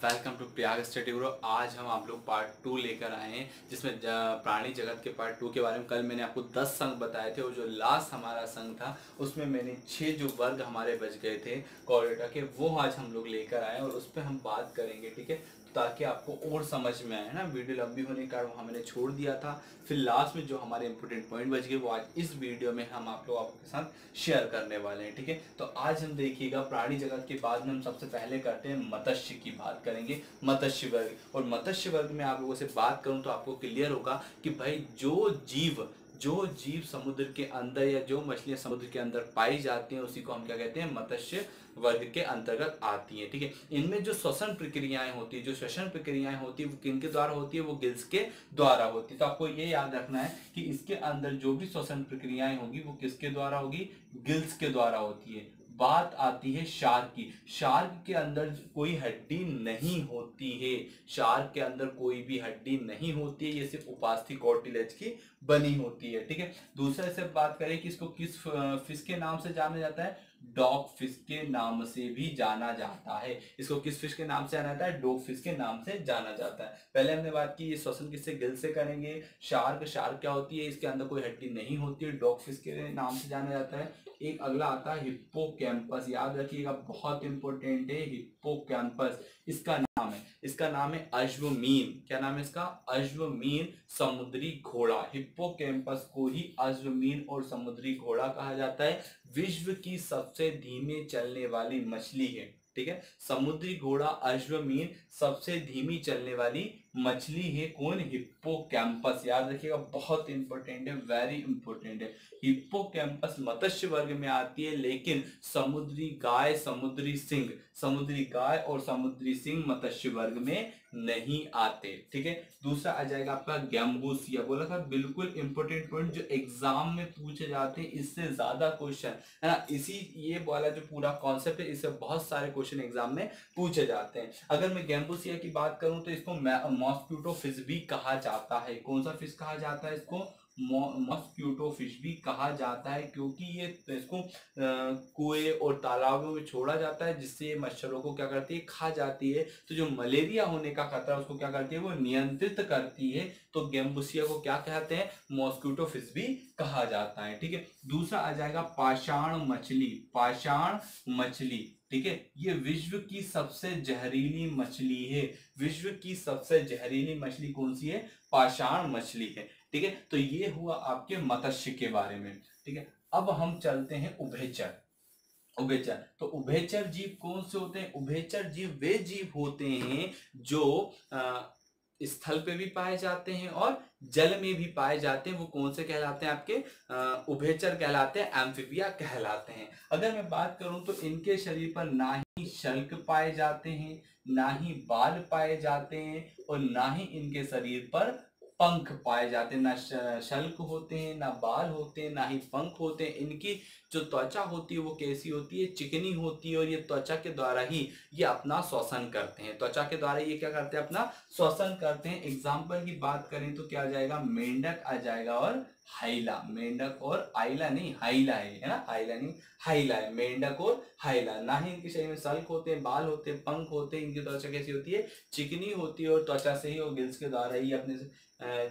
Welcome to Prayag study गुरु। आज हम आप लोग पार्ट 2 लेकर आए हैं, जिसमें प्राणी जगत के पार्ट 2 के बारे में कल मैंने आपको 10 संघ बताए थे और जो लास्ट हमारा संघ था उसमें मैंने 6 जो वर्ग हमारे बच गए थे कोरिडोर के, वो आज हम लोग लेकर आए और उस पर हम बात करेंगे। ठीक है, ताकि आपको और समझ में आए ना। वीडियो लंबी होने के कारण वहाँ मैंने छोड़ दिया था, फिर लास्ट में जो हमारे इंपॉर्टेंट पॉइंट बच गए वो आज इस वीडियो में हम आप लोगों के साथ शेयर करने वाले हैं। ठीक है, तो आज हम देखिएगा प्राणी जगत के बाद में हम सबसे पहले करते हैं मत्स्य की बात करेंगे, मत्स्य वर्ग। और मत्स्य वर्ग में आप लोगों से बात करूं तो आपको क्लियर होगा कि भाई जो जीव समुद्र के अंदर या जो मछलियां समुद्र के अंदर पाई जाती हैं उसी को हम क्या कहते हैं, मत्स्य वर्ग के अंतर्गत आती है। ठीक है, इनमें जो श्वसन प्रक्रियाएं होती है, वो किनके द्वारा होती है, वो गिल्स के द्वारा होती है। तो आपको ये याद रखना है कि इसके अंदर जो भी श्वसन प्रक्रियाएं होगी वो किसके द्वारा होगी, गिल्स के द्वारा होती है। बात आती है शार्क की। शार्क के अंदर कोई हड्डी नहीं होती है, शार्क के अंदर कोई भी हड्डी नहीं होती है, ये सिर्फ उपास्थि कार्टिलेज की बनी होती है। ठीक है, दूसरे से बात करें कि इसको किस फिश के नाम से जाना जाता है, डॉग फिश के नाम से भी जाना जाता है। इसको किस फिश के नाम से जाना जाता है, डॉग फिश के नाम से जाना जाता है। पहले हमने बात की ये श्वसन किससे, गिल से करेंगे। शार्क क्या होती है, इसके अंदर कोई हड्डी नहीं होती है, डॉग फिश के नाम से जाना जाता है। एक अगला आता है हिप्पोकैम्पस, याद रखिएगा बहुत इंपॉर्टेंट है हिप्पोकैम्पस। इसका नाम है अश्वमीन। क्या नाम है इसका, अश्वमीन समुद्री घोड़ा। हिप्पोकैम्पस को ही अश्वमीन और समुद्री घोड़ा कहा जाता है। विश्व की सबसे धीमे चलने वाली मछली है। ठीक है, समुद्री घोड़ा अश्वमीन सबसे धीमी चलने वाली मछली है। कौन, हिप्पोकैम्पस। याद रखिएगा बहुत इंपॉर्टेंट है, वेरी इंपॉर्टेंट है। हिप्पोकैम्पस मत्स्य वर्ग में आती है, लेकिन समुद्री गाय और समुद्री सिंह मत्स्य वर्ग में नहीं आते। ठीक है, दूसरा आ जाएगा आपका गैम्बूसिया। बोला था बिल्कुल इंपॉर्टेंट पॉइंट जो एग्जाम में पूछे जाते हैं, इससे ज्यादा क्वेश्चन है ना। ये वाला जो पूरा कॉन्सेप्ट है, इससे बहुत सारे क्वेश्चन एग्जाम में पूछे जाते हैं। अगर मैं गैम्बूसिया की बात करूं तो इसको मॉस्किटो फिश भी कहा जाता है। कौन सा फिश कहा जाता है इसको, मॉस्किटो फिश भी कहा जाता है, क्योंकि ये इसको कुएं और तालाबों में छोड़ा जाता है, जिससे ये मच्छरों को क्या करती है, खा जाती है। तो जो मलेरिया होने का खतरा उसको क्या करती है, वो नियंत्रित करती है। तो गैम्बूसिया को क्या कहते हैं, मॉस्किटो फिश भी कहा जाता है। ठीक है, दूसरा आ जाएगा पाषाण मछली। ठीक है, ये विश्व की सबसे जहरीली मछली है। विश्व की सबसे जहरीली मछली कौन सी है, पाषाण मछली है। ठीक है, तो ये हुआ आपके मत्स्य के बारे में। ठीक है, अब हम चलते हैं उभयचर। तो उभयचर जीव कौन से होते हैं, उभयचर जीव वे जीव होते हैं जो स्थल पे भी पाए जाते हैं और जल में भी पाए जाते हैं। वो कौन से कहलाते हैं, आपके उभयचर कहलाते हैं, एम्फीबिया कहलाते हैं। अगर मैं बात करूं तो इनके शरीर पर ना ही शल्क पाए जाते हैं, ना ही बाल पाए जाते हैं और ना ही इनके शरीर पर पंख पाए जाते हैं। ना शल्क होते हैं, ना बाल होते हैं, ना ही पंख होते हैं। इनकी जो त्वचा होती है वो कैसी होती है, चिकनी होती है, और ये त्वचा के द्वारा ही ये अपना श्वसन करते हैं। त्वचा के द्वारा ये क्या करते हैं, अपना श्वसन करते हैं। एग्जाम्पल की बात करें तो क्या आ जाएगा, मेंढक आ जाएगा और हाइला। मेंढक और आइला नहीं, हाइला है ना, आइला नहीं हाइला है, मेंढक और हाइला। ना ही इनके शरीर में सल्क होते हैं, बाल होते हैं, पंख होते हैं। इनकी त्वचा कैसी होती है, चिकनी होती है, और त्वचा से ही और गिल्स के द्वारा ही अपने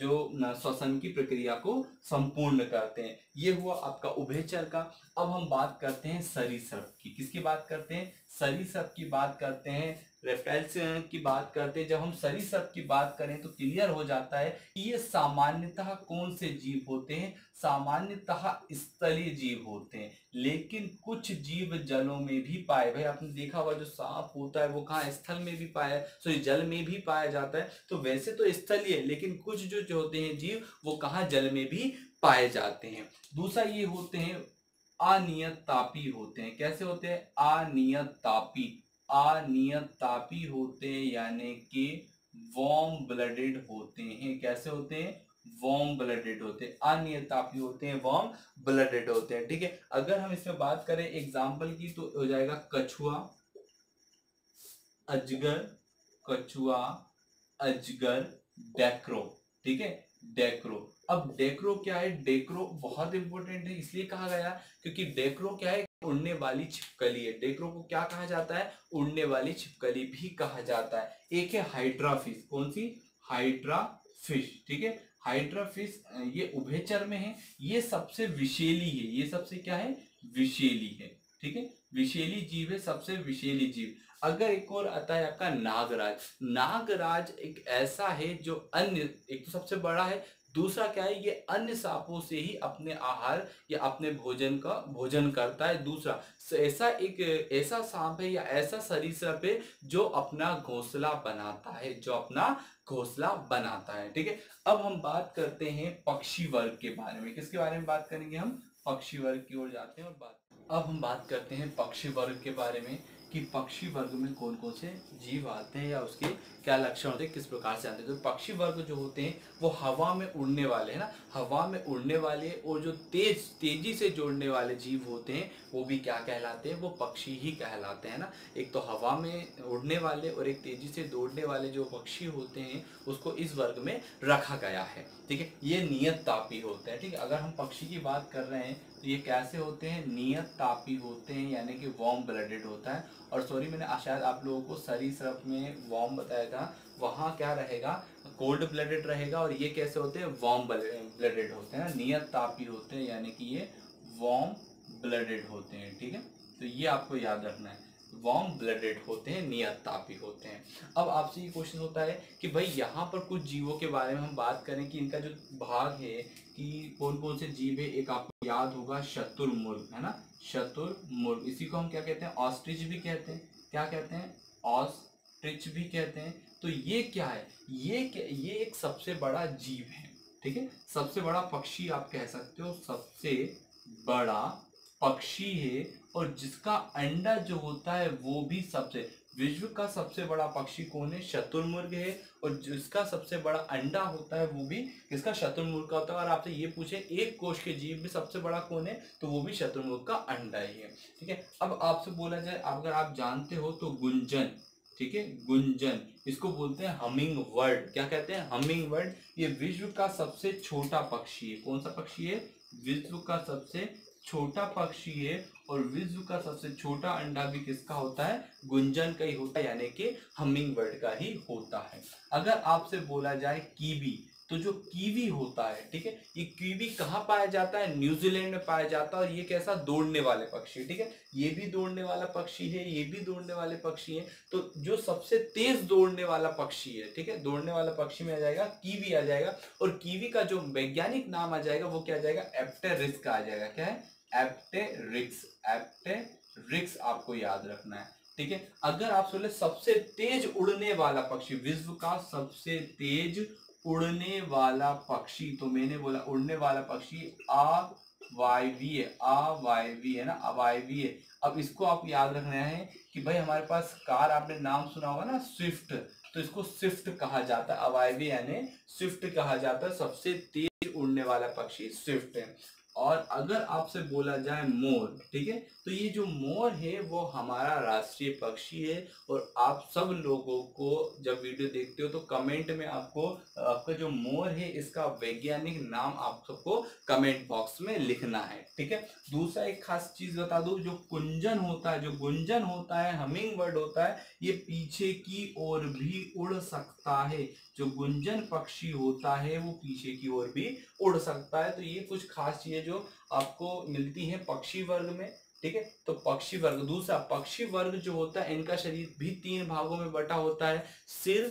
जो श्वसन की प्रक्रिया को संपूर्ण करते हैं। ये हुआ आपका उभयचर का। अब हम बात करते हैं सरीसृप की। किसकी बात करते हैं, सरीसृप की बात करते हैं, रेप्टाइल्स की बात करते हैं। जब हम सरीसृप की बात करें तो क्लियर हो जाता है कि ये सामान्यतः कौन से जीव होते हैं, सामान्यतः स्थलीय जीव होते हैं, लेकिन कुछ जीव जलों में भी पाए। भाई आपने देखा होगा जो सांप होता है वो कहाँ, स्थल में भी पाया, सॉरी जल में भी पाया जाता है। तो वैसे तो स्थलीय, लेकिन कुछ जो होते हैं जीव वो कहाँ, जल में भी पाए जाते हैं। दूसरा ये होते हैं अनियत तापी होते हैं। कैसे होते हैं, अनियत तापी होते हैं, यानी कि वार्म ब्लडेड होते हैं। कैसे होते हैं, वार्म ब्लडेड होते हैं। अनियत तापी होते हैं, वार्म ब्लडेड होते हैं। ठीक है, अगर हम इसमें बात करें एग्जाम्पल की तो हो जाएगा कछुआ, अजगर, डेक्रो। ठीक है, डेक्रो। अब डेक्रो क्या है, डेक्रो बहुत इंपॉर्टेंट है, इसलिए कहा गया क्योंकि डेक्रो क्या है, उड़ने वाली छिपकली है। डेक्रो को क्या कहा जाता है? उड़ने वाली छिपकली भी कहा जाता है। एक है हाइड्रा फिश, कौन सी? हाइड्रा फिश, ठीक है। हाइड्रा फिश ये उभयचर में है, ये सबसे विषैली है, ये सबसे क्या है? विषैली है, ठीक है। विषैली जीव है, सबसे विषैली जीव। अगर एक और आता है आपका नागराज। नागराज एक ऐसा है जो अन्य, एक तो सबसे बड़ा है, दूसरा क्या है, ये अन्य सांपों से ही अपने आहार या अपने भोजन का भोजन करता है। दूसरा ऐसा एक ऐसा सांप है या ऐसा सरीसृप है जो अपना घोंसला बनाता है, जो अपना घोंसला बनाता है, ठीक है। अब हम बात करते हैं पक्षी वर्ग के बारे में। किसके बारे में बात करेंगे हम? पक्षी वर्ग की ओर जाते हैं और अब हम बात करते हैं पक्षी वर्ग के बारे में कि पक्षी वर्ग में कौन कौन से जीव आते हैं या उसके क्या लक्षण होते हैं, किस प्रकार से आते हैं। तो पक्षी वर्ग जो होते हैं वो हवा में उड़ने वाले हैं ना, हवा में उड़ने वाले और जो तेजी से जोड़ने वाले जीव होते हैं वो भी क्या कहलाते हैं? वो पक्षी ही कहलाते हैं ना। एक तो हवा में उड़ने वाले और एक तेजी से दौड़ने वाले जो पक्षी होते हैं उसको इस वर्ग में रखा गया है, ठीक है। ये नियत तापी होते हैं, ठीक है। अगर हम पक्षी की बात कर रहे हैं तो ये कैसे होते हैं? नियत तापी होते हैं, यानी कि वार्म ब्लडेड होता है। और सॉरी, मैंने शायद आप लोगों को सरीसृप में वार्म बताया था, वहाँ क्या रहेगा? कोल्ड ब्लडेड रहेगा। और ये कैसे होते हैं? वार्म ब्लडेड होते हैं, नियत तापी होते हैं, यानी कि ये वार्म ब्लडेड होते हैं, ठीक है। तो ये आपको याद रखना है, वार्म ब्लडेड होते हैं, नियत तापी होते हैं। अब आपसे ये क्वेश्चन होता है कि भाई यहाँ पर कुछ जीवों के बारे में हम बात करें कि इनका जो भाग है कि कौन कौन से जीव है। एक आपको याद होगा शतुरमुर्ग, है ना, शतुरमुर्ग। इसी को हम क्या कहते हैं? ऑस्ट्रिच भी कहते हैं। क्या कहते हैं? ऑस्ट्रिच भी कहते हैं। तो ये क्या है? ये एक सबसे बड़ा जीव है, ठीक है। सबसे बड़ा पक्षी आप कह सकते हो, सबसे बड़ा पक्षी है। और जिसका अंडा जो होता है वो भी सबसे, विश्व का सबसे बड़ा पक्षी कौन है? शतुरमुर्ग है। और जिसका सबसे बड़ा अंडा होता है वो भी किसका? शतुरमुर्ग का होता है। और आपसे ये पूछे एक कोश के जीव में सबसे बड़ा कौन है, तो वो भी शतुरमुर्ग का अंडा ही है, ठीक है। अब आपसे बोला जाए, अगर आप जानते हो तो गुंजन, ठीक है, गुंजन, इसको बोलते हैं हमिंग बर्ड। क्या कहते हैं? Humming bird. ये विश्व का सबसे छोटा पक्षी है। कौन सा पक्षी है? विश्व का सबसे छोटा पक्षी है। और विश्व का सबसे छोटा अंडा भी किसका होता है? गुंजन का ही होता है, यानी कि हमिंग बर्ड का ही होता है। अगर आपसे बोला जाए कीवी, तो जो कीवी होता है, ठीक है, ये कीवी कहाँ पाया जाता है? न्यूजीलैंड में पाया जाता है। और ये कैसा? दौड़ने वाले पक्षी, ठीक है। ये भी दौड़ने वाला पक्षी है, ये भी दौड़ने वाले पक्षी है। तो जो सबसे तेज दौड़ने वाला पक्षी है, ठीक है, दौड़ने वाला पक्षी में आ जाएगा कीवी आ जाएगा। और कीवी का जो वैज्ञानिक नाम आ जाएगा वो क्या आ जाएगा? एप्टेरिक्स आ जाएगा। क्या है? एप्टेरिक्स। एप्टेरिक्स आपको याद रखना है, ठीक है। अगर आप बोले सबसे तेज उड़ने वाला पक्षी, विश्व का सबसे तेज उड़ने वाला पक्षी, तो मैंने बोला उड़ने वाला पक्षी अवाइवी है, अवाइवी है ना, अवाइवी है। अब इसको आप याद रखना है कि भाई हमारे पास कार, आपने नाम सुना होगा ना, स्विफ्ट, तो इसको स्विफ्ट कहा जाता है, अवाइवी यानी स्विफ्ट कहा जाता है। सबसे तेज उड़ने वाला पक्षी स्विफ्ट है। और अगर आपसे बोला जाए मोर, ठीक है, तो ये जो मोर है वो हमारा राष्ट्रीय पक्षी है। और आप सब लोगों को जब वीडियो देखते हो तो कमेंट में आपको आपका जो मोर है इसका वैज्ञानिक नाम आप सबको कमेंट बॉक्स में लिखना है, ठीक है। दूसरा एक खास चीज बता दूं, जो कुंजन होता है, जो गुंजन होता है, हमिंग बर्ड होता है, ये पीछे की ओर भी उड़ सकता है। जो गुंजन पक्षी होता है वो पीछे की ओर भी उड़ सकता है। तो ये कुछ खास चीजें जो आपको मिलती हैं पक्षी वर्ग में, ठीक है। तो पक्षी वर्ग, दूसरा पक्षी वर्ग जो होता है इनका शरीर भी 3 भागों में बटा होता है, सिर,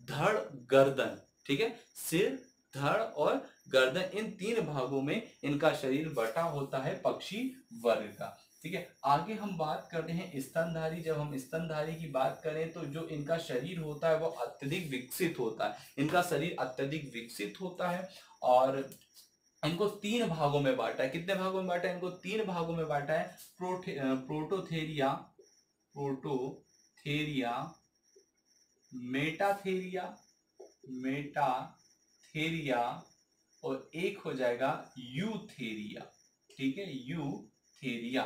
धड़, गर्दन, ठीक है। सिर, धड़ और गर्दन, इन 3 भागों में इनका शरीर बटा होता है पक्षी वर्ग का, ठीक है। आगे हम बात करते हैं स्तनधारी। जब हम स्तनधारी की बात करें तो जो इनका शरीर होता है वो अत्यधिक विकसित होता है, इनका शरीर अत्यधिक विकसित होता है। और इनको 3 भागों में बांटा है। कितने भागों में बांटा है? इनको 3 भागों में बांटा है, प्रोटोथेरिया, प्रोटोथेरिया, मेटाथेरिया, मेटाथेरिया, और एक हो जाएगा यूथेरिया, ठीक है, यूथेरिया।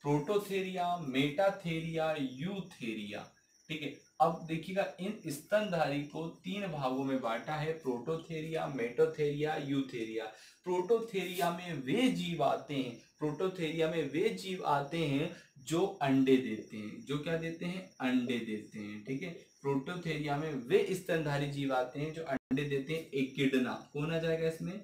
प्रोटोथेरिया, मेटाथेरिया, यूथेरिया, ठीक है। अब देखिएगा इन स्तनधारी को 3 भागों में बांटा है, प्रोटोथेरिया, मेटोथेरिया, यूथेरिया। प्रोटोथेरिया में वे जीव आते हैं, प्रोटोथेरिया में वे जीव आते हैं जो अंडे देते हैं। जो क्या देते हैं? अंडे देते हैं। ठीक है, प्रोटोथेरिया में वे स्तनधारी जीव आते हैं जो अंडे देते हैं। एकिडना कौन आ जाएगा इसमें?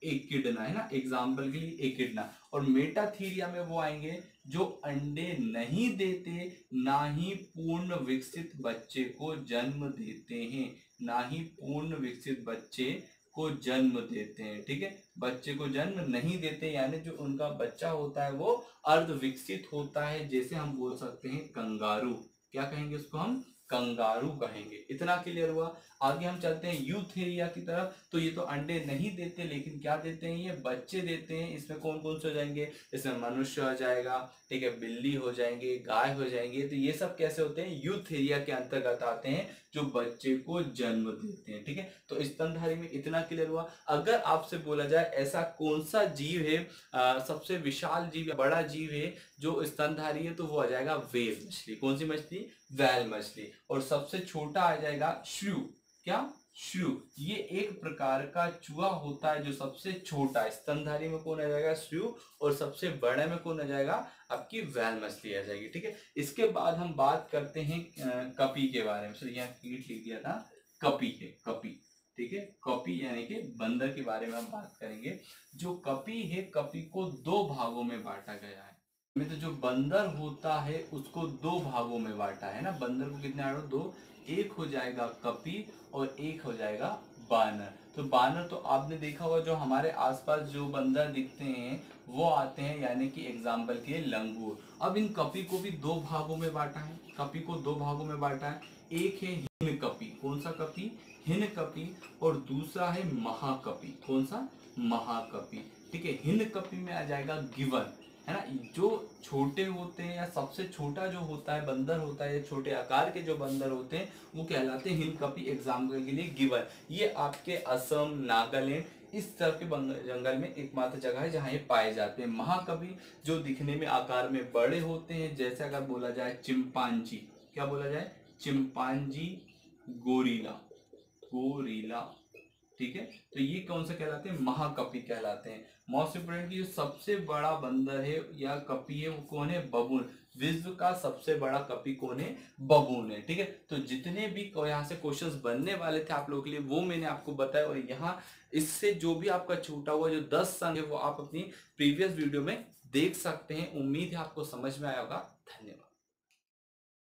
एकिडना है ना, एग्जाम्पल के लिए एकिडना। और मेटाथीरिया में वो आएंगे जो अंडे नहीं देते, ना ही पूर्ण विकसित बच्चे को जन्म देते हैं, ना ही पूर्ण विकसित बच्चे को जन्म देते हैं। ठीक है, बच्चे को जन्म नहीं देते, यानी जो उनका बच्चा होता है वो अर्ध विकसित होता है। जैसे हम बोल सकते हैं कंगारू, क्या कहेंगे उसको? हम कंगारू कहेंगे। इतना क्लियर हुआ। आगे हम चलते हैं यूथेरिया की तरफ। तो ये तो अंडे नहीं देते, लेकिन क्या देते हैं? ये बच्चे देते हैं। इसमें कौन कौन से हो जाएंगे? इसमें मनुष्य हो जाएगा, ठीक है, बिल्ली हो जाएंगे, गाय हो जाएंगे। तो ये सब कैसे होते हैं? यूथेरिया के अंतर्गत आते हैं, जो बच्चे को जन्म देते हैं। ठीक है, तो स्तनधारी में इतना क्लियर हुआ। अगर आपसे बोला जाए ऐसा कौन सा जीव है, सबसे विशाल जीव, बड़ा जीव है जो स्तनधारी है, तो वो आ जाएगा व्हेल मछली। कौन सी मछली? व्हेल मछली। और सबसे छोटा आ जाएगा श्रू। क्या? श्रू। ये एक प्रकार का चूहा होता है जो सबसे छोटा है। स्तनधारी में कौन आ जाएगा? श्रू। और सबसे बड़े में कौन आ जाएगा? आपकी व्हेल मछली आ जाएगी। ठीक है, इसके बाद हम बात करते हैं कपी के बारे में। सर यहाँ कीट लिख दिया था, कपी है, कपी। ठीक है, कपी यानी कि बंदर के बारे में हम बात करेंगे। जो कपी है, कपी को 2 भागों में बांटा गया है। में तो जो बंदर होता है उसको 2 भागों में बांटा है ना। बंदर को कितने आड़ो? 2। एक हो जाएगा कपी और एक हो जाएगा बानर। तो बानर तो आपने देखा होगा, जो हमारे आसपास जो बंदर दिखते हैं वो आते हैं, यानी कि एग्जाम्पल के लंगूर। अब इन कपी को भी 2 भागों में बांटा है। कपी को 2 भागों में बांटा है। एक है हिन कपी। कौन सा कपी? हिन कपी। और दूसरा है महाकपी। कौन सा? महाकपी। ठीक है, हिन कपी में आ जाएगा गिवन, है ना। जो छोटे होते हैं या सबसे छोटा जो होता है बंदर होता है, छोटे आकार के जो बंदर होते हैं वो कहलाते हैं हिमकपी। एग्जाम्पल के लिए गिवन। ये आपके असम, नागालैंड, इस तरह के जंगल में एकमात्र जगह है जहाँ ये पाए जाते हैं। महाकपी जो दिखने में आकार में बड़े होते हैं, जैसे अगर बोला जाए चिंपांजी, क्या बोला जाए? Chimpanzee, gorilla, gorilla. ठीक है, तो ये कौन सा कहलाते हैं? महाकपी कहलाते हैं। मोस्ट इंपोर्टेंट की जो सबसे बड़ा बंदर है या कपी है वो कौन है? बबून। विश्व का सबसे बड़ा कपी कौन है? बबून है। ठीक है, तो जितने भी यहाँ से क्वेश्चंस बनने वाले थे आप लोगों के लिए वो मैंने आपको बताया। और यहाँ इससे जो भी आपका छूटा हुआ जो 10 संघ है वो आप अपनी प्रीवियस वीडियो में देख सकते हैं। उम्मीद है आपको समझ में आया होगा। धन्यवाद।